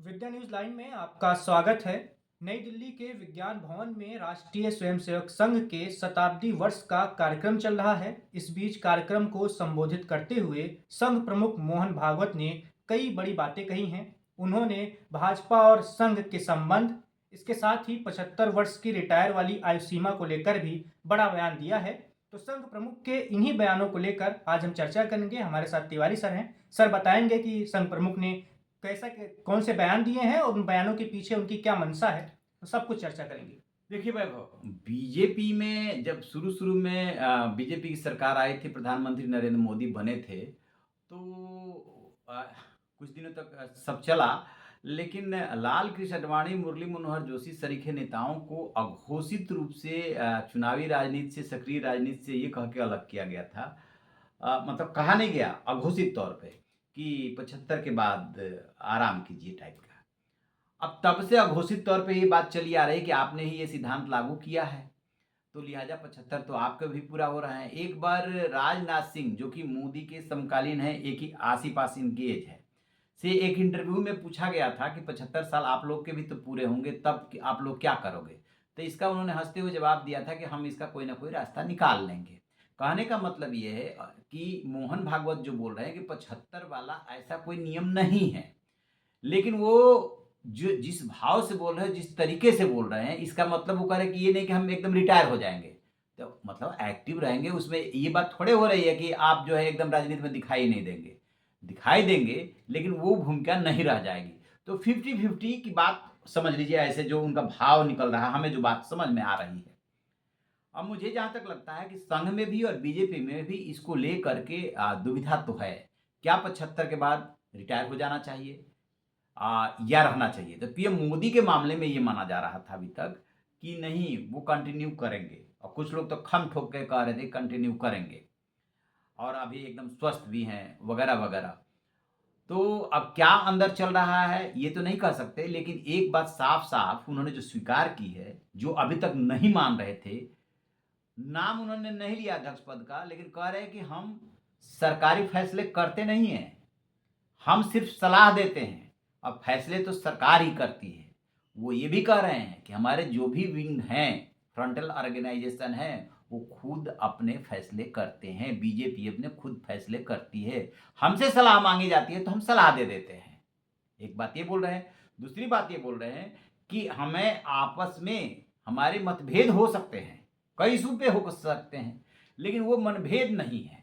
विद्या news line में आपका स्वागत है। नई दिल्ली के विज्ञान भवन में राष्ट्रीय स्वयंसेवक संघ के शताब्दी वर्ष का कार्यक्रम चल रहा है। इस बीच कार्यक्रम को संबोधित करते हुए संघ प्रमुख मोहन भागवत ने कई बड़ी बातें कही हैं। उन्होंने भाजपा और संघ के संबंध, इसके साथ ही 75 वर्ष की रिटायर वाली आयु सीमा को लेकर भी बड़ा बयान दिया है। तो संघ प्रमुख के इन्हीं बयानों को लेकर आज हम चर्चा करेंगे। हमारे साथ तिवारी सर हैं। सर बताएंगे कि संघ प्रमुख ने कैसा कौन से बयान दिए हैं और उन बयानों के पीछे उनकी क्या मंशा है, तो सब कुछ चर्चा करेंगे। देखिए वैभव, बीजेपी में जब शुरू शुरू में बीजेपी की सरकार आई थी, प्रधानमंत्री नरेंद्र मोदी बने थे, तो कुछ दिनों तक सब चला। लेकिन लाल कृष्ण आडवाणी, मुरली मनोहर जोशी सरीखे नेताओं को अघोषित रूप से चुनावी राजनीति से, सक्रिय राजनीति से ये कह के अलग किया गया था। मतलब कहा नहीं गया अघोषित तौर पे कि 75 के बाद आराम कीजिए टाइप का। अब तब से अघोषित तौर पे ये बात चली आ रही है कि आपने ही ये सिद्धांत लागू किया है, तो लिहाजा 75 तो आपका भी पूरा हो रहा है। एक बार राजनाथ सिंह, जो कि मोदी के समकालीन है, एक ही आसी-पास इनकी एज है, से एक इंटरव्यू में पूछा गया था कि 75 साल आप लोग के भी तो पूरे होंगे, तब कि आप लोग क्या करोगे? तो इसका उन्होंने हँसते हुए जवाब दिया था कि हम इसका कोई ना कोई रास्ता निकाल लेंगे। कहने का मतलब ये है कि मोहन भागवत जो बोल रहे हैं कि 75 वाला ऐसा कोई नियम नहीं है। लेकिन वो जो जिस भाव से बोल रहे हैं, जिस तरीके से बोल रहे हैं, इसका मतलब वो कह रहे हैं कि ये नहीं कि हम एकदम रिटायर हो जाएँगे। तो मतलब एक्टिव रहेंगे, उसमें ये बात थोड़े हो रही है कि आप जो है एकदम राजनीति में दिखाई नहीं देंगे। दिखाई देंगे, लेकिन वो भूमिका नहीं रह जाएगी। तो 50-50 की बात समझ लीजिए, ऐसे जो उनका भाव निकल रहा है, हमें जो बात समझ में आ रही है। अब मुझे जहाँ तक लगता है कि संघ में भी और बीजेपी में भी इसको लेकर के दुविधा तो है। क्या 75 के बाद रिटायर हो जाना चाहिए? या रहना चाहिए। तो पीएम मोदी के मामले में ये माना जा रहा था अभी तक कि नहीं, वो कंटिन्यू करेंगे, और कुछ लोग तो खम ठोक के कह रहे थे कंटिन्यू करेंगे, और अभी एकदम स्वस्थ भी हैं वगैरह वगैरह। तो अब क्या अंदर चल रहा है ये तो नहीं कह सकते, लेकिन एक बात साफ साफ उन्होंने जो स्वीकार की है, जो अभी तक नहीं मान रहे थे, नाम उन्होंने नहीं लिया अध्यक्ष पद का, लेकिन कह रहे हैं कि हम सरकारी फैसले करते नहीं हैं, हम सिर्फ सलाह देते हैं, अब फैसले तो सरकार ही करती है। वो ये भी कह रहे हैं कि हमारे जो भी विंग हैं, फ्रंटल ऑर्गेनाइजेशन हैं, वो खुद अपने फैसले करते हैं। बीजेपी अपने खुद फैसले करती है। हमसे सलाह मांगी जाती है तो हम सलाह दे देते हैं। एक बात ये बोल रहे हैं। दूसरी बात ये बोल रहे हैं कि हमें आपस में हमारे मतभेद हो सकते हैं, कई इशू पे हो सकते हैं, लेकिन वो मनभेद नहीं है।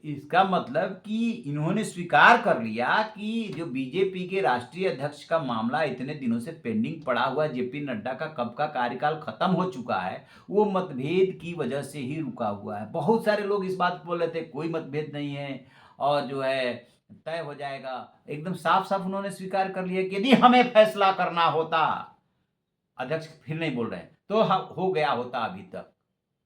इसका मतलब कि इन्होंने स्वीकार कर लिया कि जो बीजेपी के राष्ट्रीय अध्यक्ष का मामला इतने दिनों से पेंडिंग पड़ा हुआ, जेपी नड्डा का कब का कार्यकाल खत्म हो चुका है, वो मतभेद की वजह से ही रुका हुआ है। बहुत सारे लोग इस बात बोल रहे थे कोई मतभेद नहीं है और जो है तय हो जाएगा। एकदम साफ साफ उन्होंने स्वीकार कर लिया कि यदि हमें फैसला करना होता, अध्यक्ष फिर नहीं बोल रहे हैं, तो हो गया होता अभी तक।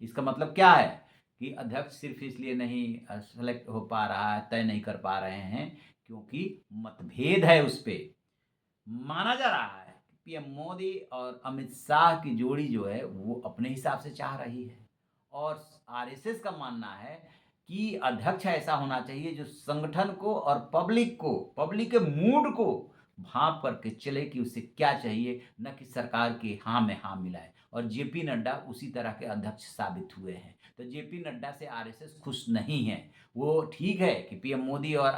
इसका मतलब क्या है कि अध्यक्ष सिर्फ इसलिए नहीं सेलेक्ट हो पा रहा है, तय नहीं कर पा रहे हैं, क्योंकि मतभेद है उस पे। माना जा रहा है कि पीएम मोदी और अमित शाह की जोड़ी जो है वो अपने हिसाब से चाह रही है, और आरएसएस का मानना है कि अध्यक्ष ऐसा होना चाहिए जो संगठन को और पब्लिक के मूड को भांप करके चले कि उसे क्या चाहिए, न कि सरकार के हाँ में हाँ मिलाए। और जेपी नड्डा उसी तरह के अध्यक्ष साबित हुए हैं। तो जेपी नड्डा से आरएसएस खुश नहीं है। वो ठीक है कि पीएम मोदी और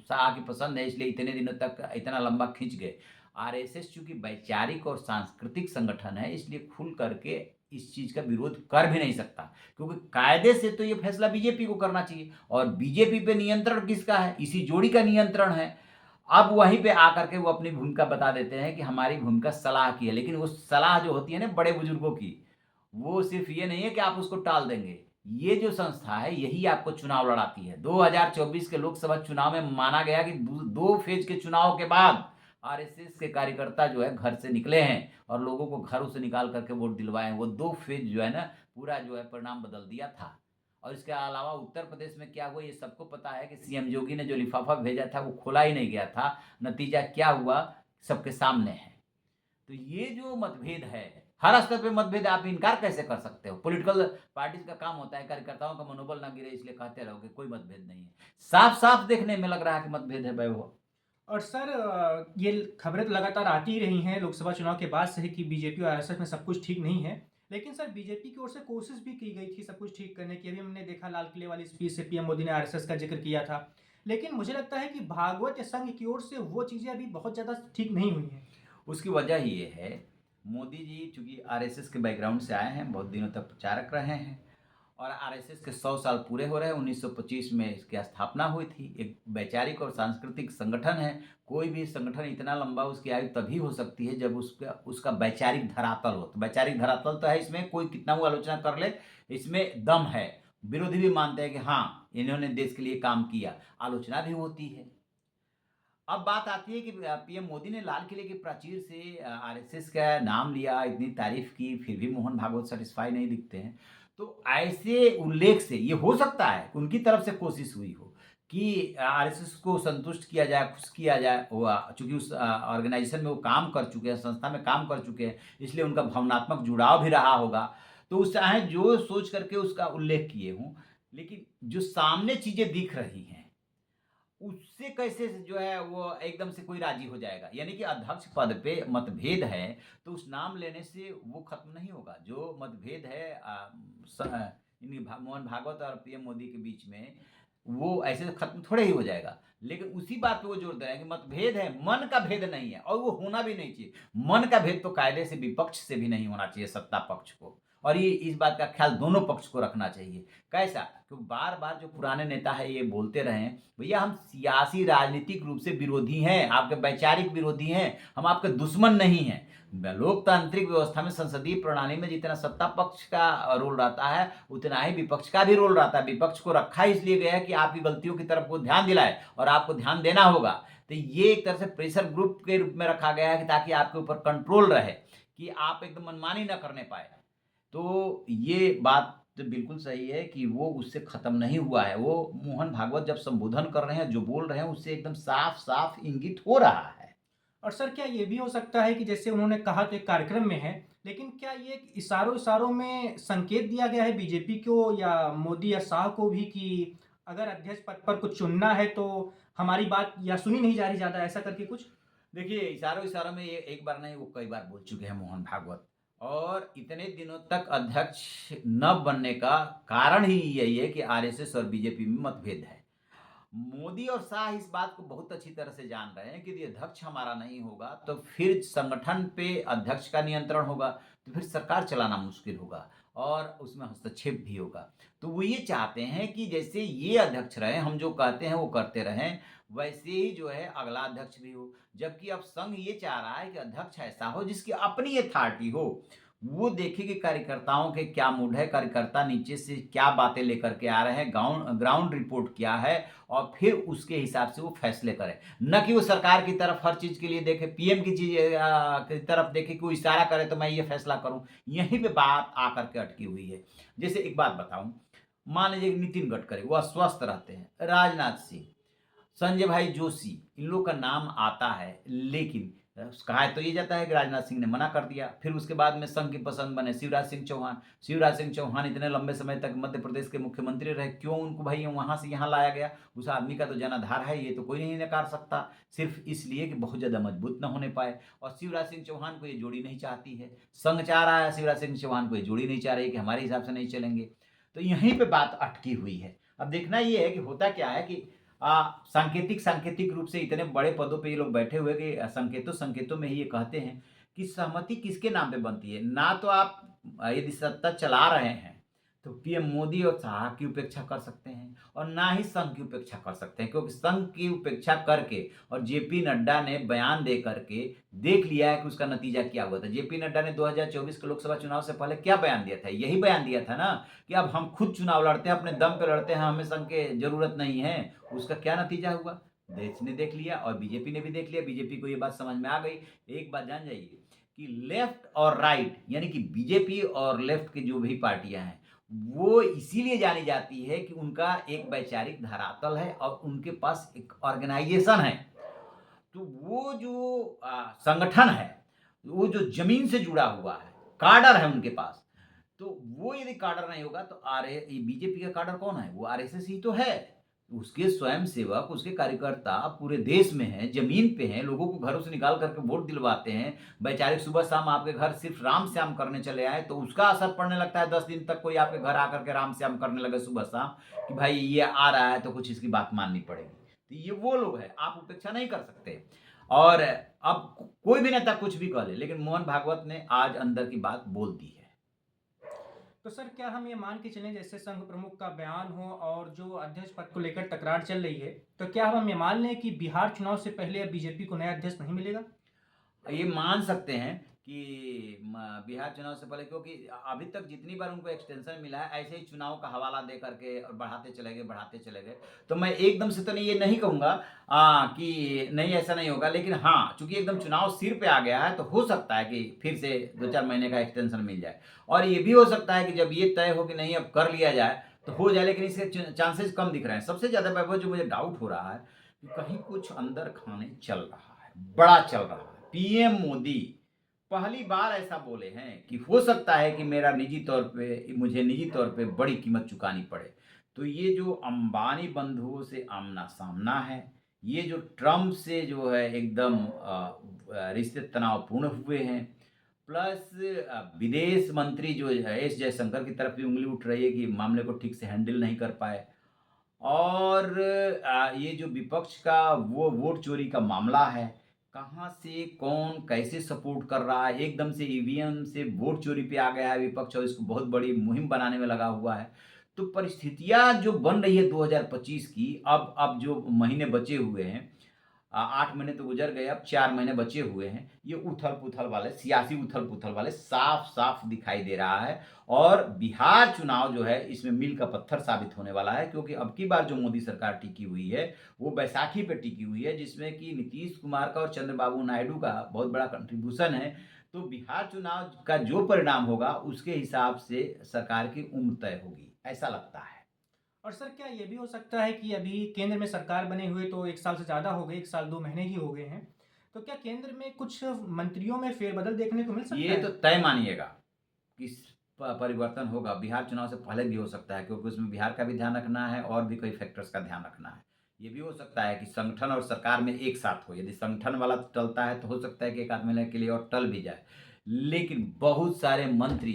शाह की पसंद है, इसलिए इतने दिनों तक इतना लंबा खींच गए। आरएसएस चूंकि वैचारिक और सांस्कृतिक संगठन है, इसलिए खुल करके इस चीज का विरोध कर भी नहीं सकता, क्योंकि कायदे से तो ये फैसला बीजेपी को करना चाहिए, और बीजेपी पे नियंत्रण किसका है? इसी जोड़ी का नियंत्रण है। अब वहीं पे आकर के वो अपनी भूमिका बता देते हैं कि हमारी भूमिका सलाह की है, लेकिन वो सलाह जो होती है ना बड़े बुजुर्गों की, वो सिर्फ ये नहीं है कि आप उसको टाल देंगे। ये जो संस्था है यही आपको चुनाव लड़ाती है। 2024 के लोकसभा चुनाव में माना गया कि दो फेज के चुनाव के बाद आरएसएस के कार्यकर्ता जो है घर से निकले हैं और लोगों को घरों से निकाल करके वोट दिलवाए हैं। वो दो फेज जो है ना, पूरा जो है परिणाम बदल दिया था। और इसके अलावा उत्तर प्रदेश में क्या हुआ ये सबको पता है कि सीएम योगी ने जो लिफाफा भेजा था वो खोला ही नहीं गया था। नतीजा क्या हुआ सबके सामने है। तो ये जो मतभेद है, हर स्तर पे मतभेद, आप इनकार कैसे कर सकते हो? पॉलिटिकल पार्टीज का काम होता है कार्यकर्ताओं का मनोबल ना गिरे इसलिए कहते रहोगे कोई मतभेद नहीं है। साफ साफ देखने में लग रहा है कि मतभेद है वैभव। और सर ये खबरें तो लगातार आती ही रही हैं लोकसभा चुनाव के बाद से ही कि बीजेपी और आरएसएस में सब कुछ ठीक नहीं है। लेकिन सर बीजेपी की ओर से कोशिश भी की गई थी सब कुछ ठीक करने की। अभी हमने देखा लाल किले वाली स्पीच से पीएम मोदी ने आरएसएस का ज़िक्र किया था। लेकिन मुझे लगता है कि भागवत या संघ की ओर से वो चीज़ें अभी बहुत ज़्यादा ठीक नहीं हुई हैं। उसकी वजह ये है, मोदी जी चूँकि आरएसएस के बैकग्राउंड से आए हैं, बहुत दिनों तक प्रचारक रहे हैं और आरएसएस के 100 साल पूरे हो रहे हैं। 1925 में इसकी स्थापना हुई थी। एक वैचारिक और सांस्कृतिक संगठन है। कोई भी संगठन इतना लंबा उसकी आयु तभी हो सकती है जब उसका उसका वैचारिक धरातल हो। तो वैचारिक धरातल तो है इसमें, कोई कितना वो आलोचना कर ले, इसमें दम है। विरोधी भी मानते हैं कि हाँ, इन्होंने देश के लिए काम किया, आलोचना भी होती है। अब बात आती है कि पीएम मोदी ने लाल किले की प्राचीर से आरएसएस का नाम लिया, इतनी तारीफ की, फिर भी मोहन भागवत सैटिस्फाई नहीं दिखते हैं। तो ऐसे उल्लेख से ये हो सकता है कि उनकी तरफ से कोशिश हुई हो कि आरएसएस को संतुष्ट किया जाए, खुश किया जाए। वो चूँकि उस ऑर्गेनाइजेशन में वो काम कर चुके हैं, संस्था में काम कर चुके हैं, इसलिए उनका भावनात्मक जुड़ाव भी रहा होगा। तो उस चाहे जो सोच करके उसका उल्लेख किए हों, लेकिन जो सामने चीज़ें दिख रही हैं उससे कैसे जो है वो एकदम से कोई राजी हो जाएगा? यानी कि अध्यक्ष पद पे मतभेद है, तो उस नाम लेने से वो खत्म नहीं होगा। जो मतभेद है मोहन भागवत और पीएम मोदी के बीच में, वो ऐसे खत्म थोड़े ही हो जाएगा। लेकिन उसी बात पे वो जोर दे रहे हैं कि मतभेद है, मन का भेद नहीं है और वो होना भी नहीं चाहिए। मन का भेद तो कायदे से विपक्ष से भी नहीं होना चाहिए, सत्ता पक्ष को। और ये इस बात का ख्याल दोनों पक्ष को रखना चाहिए। कैसा? क्योंकि बार-बार जो पुराने नेता है ये बोलते रहे हैं, भैया हम सियासी राजनीतिक रूप से विरोधी हैं, आपके वैचारिक विरोधी हैं, हम आपके दुश्मन नहीं हैं। लोकतांत्रिक व्यवस्था में, संसदीय प्रणाली में जितना सत्ता पक्ष का रोल रहता है, उतना ही विपक्ष का भी रोल रहता है। विपक्ष को रखा इसलिए गया है कि आपकी गलतियों की तरफ वो ध्यान दिलाए और आपको ध्यान देना होगा। तो ये एक तरह से प्रेशर ग्रुप के रूप में रखा गया है कि ताकि आपके ऊपर कंट्रोल रहे, कि आप एकदम मनमानी ना करने पाएँ। तो ये बात तो बिल्कुल सही है कि वो उससे खत्म नहीं हुआ है। वो मोहन भागवत जब संबोधन कर रहे हैं, जो बोल रहे हैं, उससे एकदम साफ-साफ इंगित हो रहा है। और सर क्या ये भी हो सकता है कि जैसे उन्होंने कहा तो एक कार्यक्रम में है, लेकिन क्या ये एक इशारों-इशारों में संकेत दिया गया है बीजेपी को या मोदी या शाह को भी कि अगर अध्यक्ष पद पर कुछ चुनना है तो हमारी बात या सुनी नहीं जा रही ज़्यादा, ऐसा करके कुछ? देखिए, इशारों-इशारों में ये एक बार नहीं, वो कई बार बोल चुके हैं मोहन भागवत। और इतने दिनों तक अध्यक्ष न बनने का कारण ही यही है कि आरएसएस और बीजेपी में मतभेद है। मोदी और शाह इस बात को बहुत अच्छी तरह से जान रहे हैं कि यदि अध्यक्ष हमारा नहीं होगा तो फिर संगठन पे अध्यक्ष का नियंत्रण होगा, तो फिर सरकार चलाना मुश्किल होगा और उसमें हस्तक्षेप भी होगा। तो वो ये चाहते हैं कि जैसे ये अध्यक्ष रहे, हम जो कहते हैं वो करते रहें, वैसे ही जो है अगला अध्यक्ष भी हो। जबकि अब संघ ये चाह रहा है कि अध्यक्ष ऐसा हो जिसकी अपनी अथॉरिटी हो। वो देखे कि कार्यकर्ताओं के क्या मूड है, कार्यकर्ता नीचे से क्या बातें लेकर के आ रहे हैं, ग्राउंड रिपोर्ट क्या है और फिर उसके हिसाब से वो फैसले करें। न कि वो सरकार की तरफ हर चीज़ के लिए देखे, पीएम की चीज़ की तरफ देखे कि वो इशारा करे तो मैं ये फैसला करूँ। यहीं पे बात आकर के अटकी हुई है। जैसे एक बात बताऊँ, मान लीजिए कि नितिन गडकरी वो अस्वस्थ रहते हैं, राजनाथ सिंह, संजय भाई जोशी, इन लोग का नाम आता है, लेकिन कहा तो ये जाता है कि राजनाथ सिंह ने मना कर दिया। फिर उसके बाद में संघ की पसंद बने शिवराज सिंह चौहान। शिवराज सिंह चौहान इतने लंबे समय तक मध्य प्रदेश के मुख्यमंत्री रहे, क्यों उनको भाई वहाँ से यहाँ लाया गया? उस आदमी का तो जनाधार है, ये तो कोई नहीं नकार सकता, सिर्फ इसलिए कि बहुत ज़्यादा मजबूत न होने पाए। और शिवराज सिंह चौहान को ये जोड़ी नहीं चाहती है, संघ चाह रहा है, शिवराज सिंह चौहान को ये जोड़ी नहीं चाह रही कि हमारे हिसाब से नहीं चलेंगे। तो यहीं पे बात अटकी हुई है। अब देखना ये है कि होता क्या है कि सांकेतिक रूप से इतने बड़े पदों पे ये लोग बैठे हुए कि संकेतों में ही ये कहते हैं कि सहमति किसके नाम पे बनती है। ना तो आप यदि सत्ता चला रहे हैं तो पीएम मोदी और शाह की उपेक्षा कर सकते हैं और ना ही संघ की उपेक्षा कर सकते हैं, क्योंकि संघ की उपेक्षा करके और जेपी नड्डा ने बयान दे करके देख लिया है कि उसका नतीजा क्या हुआ था। जेपी नड्डा ने 2024 के लोकसभा चुनाव से पहले क्या बयान दिया था? यही बयान दिया था ना कि अब हम खुद चुनाव लड़ते हैं, अपने दम पे लड़ते हैं, हमें संघ की जरूरत नहीं है। उसका क्या नतीजा हुआ? देश ने देख लिया और बीजेपी ने भी देख लिया। बीजेपी को ये बात समझ में आ गई। एक बात जान जाइए कि लेफ्ट और राइट, यानी कि बीजेपी और लेफ्ट की जो भी पार्टियां हैं, वो इसीलिए जानी जाती है कि उनका एक वैचारिक धरातल है और उनके पास एक ऑर्गेनाइजेशन है। तो वो जो संगठन है, वो जो जमीन से जुड़ा हुआ है, काडर है उनके पास। तो वो यदि काडर नहीं होगा तो बीजेपी का काडर कौन है? वो आरएसएस ही तो है। उसके स्वयंसेवक, उसके कार्यकर्ता पूरे देश में हैं, ज़मीन पे हैं, लोगों को घरों से निकाल कर के वोट दिलवाते हैं। वैचारिक सुबह-शाम आपके घर सिर्फ़ राम-श्याम करने चले आए, तो उसका असर पड़ने लगता है 10 दिन तक कोई आपके घर आकर के राम-श्याम करने लगे सुबह-शाम कि भाई ये आ रहा है तो कुछ इसकी बात माननी पड़ेगी। तो ये वो लोग हैं, आप उपेक्षा नहीं कर सकते। और अब कोई भी नेता कुछ भी कह ले, लेकिन मोहन भागवत ने आज अंदर की बात बोल दी है। तो सर क्या हम ये मान के चलें जैसे संघ प्रमुख का बयान हो और जो अध्यक्ष पद को लेकर तकरार चल रही है, तो क्या हम ये मान लें कि बिहार चुनाव से पहले अब बीजेपी को नया अध्यक्ष नहीं मिलेगा? ये मान सकते हैं कि बिहार चुनाव से पहले, क्योंकि अभी तक जितनी बार उनको एक्सटेंशन मिला है ऐसे ही चुनाव का हवाला दे करके और बढ़ाते चले गए। तो मैं एकदम से तो नहीं, ये नहीं कहूँगा कि नहीं ऐसा नहीं होगा, लेकिन हाँ, चूंकि एकदम चुनाव सिर पे आ गया है तो हो सकता है कि फिर से 2-4 महीने का एक्सटेंशन मिल जाए। और ये भी हो सकता है कि जब ये तय हो कि नहीं अब कर लिया जाए तो हो जाए, लेकिन इसके चांसेस कम दिख रहे हैं। सबसे ज़्यादा वैभव जो मुझे डाउट हो रहा है कि कहीं कुछ अंदर खाने चल रहा है, बड़ा चल रहा है। पीएम मोदी पहली बार ऐसा बोले हैं कि हो सकता है कि मुझे निजी तौर पे बड़ी कीमत चुकानी पड़े। तो ये जो अंबानी बंधुओं से आमना-सामना है, ये जो ट्रम्प से जो है एकदम रिश्ते तनावपूर्ण हुए हैं, प्लस विदेश मंत्री जो है एस जयशंकर की तरफ भी उँगली उठ रही है कि मामले को ठीक से हैंडल नहीं कर पाए। और ये जो विपक्ष का वो वोट चोरी का मामला है, कहाँ से कौन कैसे सपोर्ट कर रहा है, एकदम से ईवीएम से वोट चोरी पे आ गया है विपक्ष और इसको बहुत बड़ी मुहिम बनाने में लगा हुआ है। तो परिस्थितियाँ जो बन रही है 2025 की, अब जो महीने बचे हुए हैं, 8 महीने तो गुज़र गए, अब 4 महीने बचे हुए हैं। ये उथल-पुथल वाले, सियासी उथल-पुथल वाले साफ-साफ दिखाई दे रहा है। और बिहार चुनाव जो है, इसमें मील का पत्थर साबित होने वाला है, क्योंकि अब की बार जो मोदी सरकार टिकी हुई है, वो बैसाखी पे टिकी हुई है, जिसमें कि नीतीश कुमार का और चंद्रबाबू नायडू का बहुत बड़ा कंट्रीब्यूशन है। तो बिहार चुनाव का जो परिणाम होगा, उसके हिसाब से सरकार की उम्र तय होगी, ऐसा लगता है। और सर क्या ये भी हो सकता है कि अभी केंद्र में सरकार बने हुए तो 1 साल से ज़्यादा हो गए, 1 साल 2 महीने ही हो गए हैं। तो क्या केंद्र में कुछ मंत्रियों में फेरबदल देखने को मिल सकता ये है? तो तय मानिएगा कि परिवर्तन होगा। बिहार चुनाव से पहले भी हो सकता है, क्योंकि उसमें बिहार का भी ध्यान रखना है और भी कई फैक्टर्स का ध्यान रखना है। ये भी हो सकता है कि संगठन और सरकार में एक साथ हो। यदि संगठन वाला टलता है तो हो सकता है कि एक आध महीने के लिए और टल भी जाए। लेकिन बहुत सारे मंत्री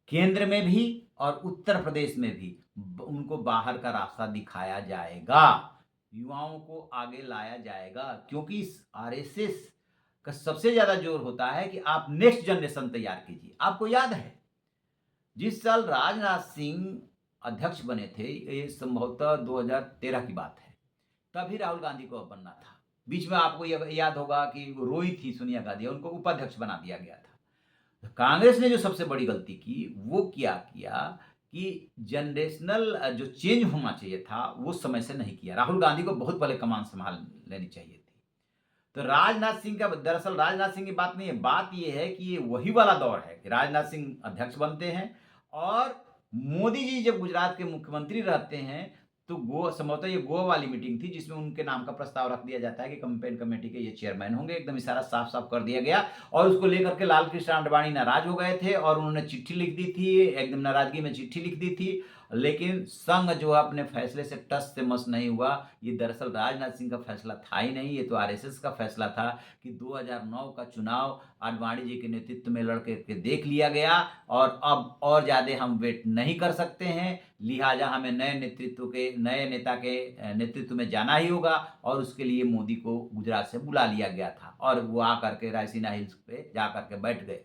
केंद्र में भी और उत्तर प्रदेश में भी उनको बाहर का रास्ता दिखाया जाएगा, युवाओं को आगे लाया जाएगा, क्योंकि इस आरएसएस का सबसे ज़्यादा ज़ोर होता है कि आप नेक्स्ट जनरेशन तैयार कीजिए। आपको याद है, जिस साल राजनाथ सिंह अध्यक्ष बने थे, ये संभवतः 2013 की बात है, तभी राहुल गांधी को अब बनना था। बीच में आपको ये याद होगा कि वो रोई थी सोनिया गांधी, उनको उपाध्यक्ष बना दिया गया था। तो कांग्रेस ने जो सबसे बड़ी गलती की, वो क्या किया कि जनरेशनल जो चेंज होना चाहिए था, वो समय से नहीं किया। राहुल गांधी को बहुत पहले कमान संभाल लेनी चाहिए थी। तो राजनाथ सिंह का, दरअसल राजनाथ सिंह की बात नहीं है, बात ये है कि ये वही वाला दौर है कि राजनाथ सिंह अध्यक्ष बनते हैं और मोदी जी जब गुजरात के मुख्यमंत्री रहते हैं, तो संभवतः ये गोवा वाली मीटिंग थी जिसमें उनके नाम का प्रस्ताव रख दिया जाता है कि कैंपेन कमेटी के ये चेयरमैन होंगे। एकदम इशारा साफ-साफ कर दिया गया और उसको लेकर के लाल कृष्ण आडवाणी नाराज हो गए थे और उन्होंने चिट्ठी लिख दी थी, एकदम नाराजगी में चिट्ठी लिख दी थी। लेकिन संघ जो है अपने फैसले से टस से मस नहीं हुआ। ये दरअसल राजनाथ सिंह का फैसला था ही नहीं, ये तो आरएसएस का फैसला था कि 2009 का चुनाव आडवाणी जी के नेतृत्व में लड़ के देख लिया गया और अब और ज़्यादा हम वेट नहीं कर सकते हैं, लिहाजा हमें नए नेता के नेतृत्व में जाना ही होगा और उसके लिए मोदी को गुजरात से बुला लिया गया था और वो आकर के रायसीना हिल्स पे जा कर के बैठ गए।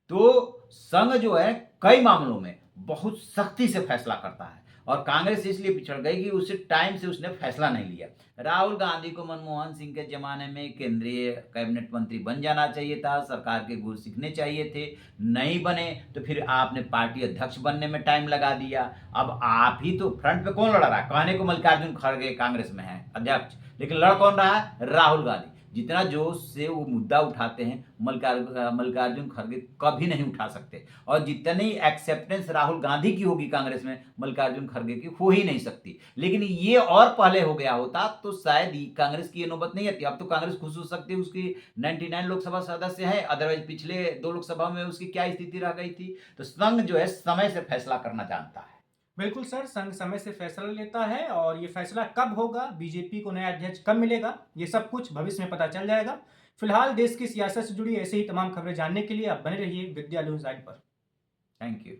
तो संघ जो है कई मामलों में बहुत सख्ती से फैसला करता है और कांग्रेस इसलिए पिछड़ गई कि उसे टाइम से उसने फैसला नहीं लिया। राहुल गांधी को मनमोहन सिंह के ज़माने में केंद्रीय कैबिनेट मंत्री बन जाना चाहिए था, सरकार के गुर सीखने चाहिए थे, नहीं बने तो फिर आपने पार्टी अध्यक्ष बनने में टाइम लगा दिया। अब आप ही तो फ्रंट पे कौन लड़ रहा है? कहने को मल्लिकार्जुन खड़गे कांग्रेस में है अध्यक्ष, लेकिन लड़ कौन रहा है? राहुल गांधी। जितना जोश से वो मुद्दा उठाते हैं मल्लिकार्जुन खड़गे कभी नहीं उठा सकते और जितनी एक्सेप्टेंस राहुल गांधी की होगी कांग्रेस में, मल्लिकार्जुन खड़गे की हो ही नहीं सकती। लेकिन ये और पहले हो गया होता तो शायद कांग्रेस की ये नौबत नहीं आती। अब तो कांग्रेस खुश हो सकती है, उसकी 99 लोकसभा सदस्य है, अदरवाइज पिछले 2 लोकसभा में उसकी क्या स्थिति रह गई थी। तो संघ जो है समय से फैसला करना जानता है। बिल्कुल सर, संघ समय से फैसला लेता है और ये फैसला कब होगा, बीजेपी को नया अध्यक्ष कब मिलेगा, ये सब कुछ भविष्य में पता चल जाएगा। फिलहाल देश की सियासत से जुड़ी ऐसे ही तमाम खबरें जानने के लिए आप बने रहिए विद्या न्यूज़ लाइव पर। Thank you.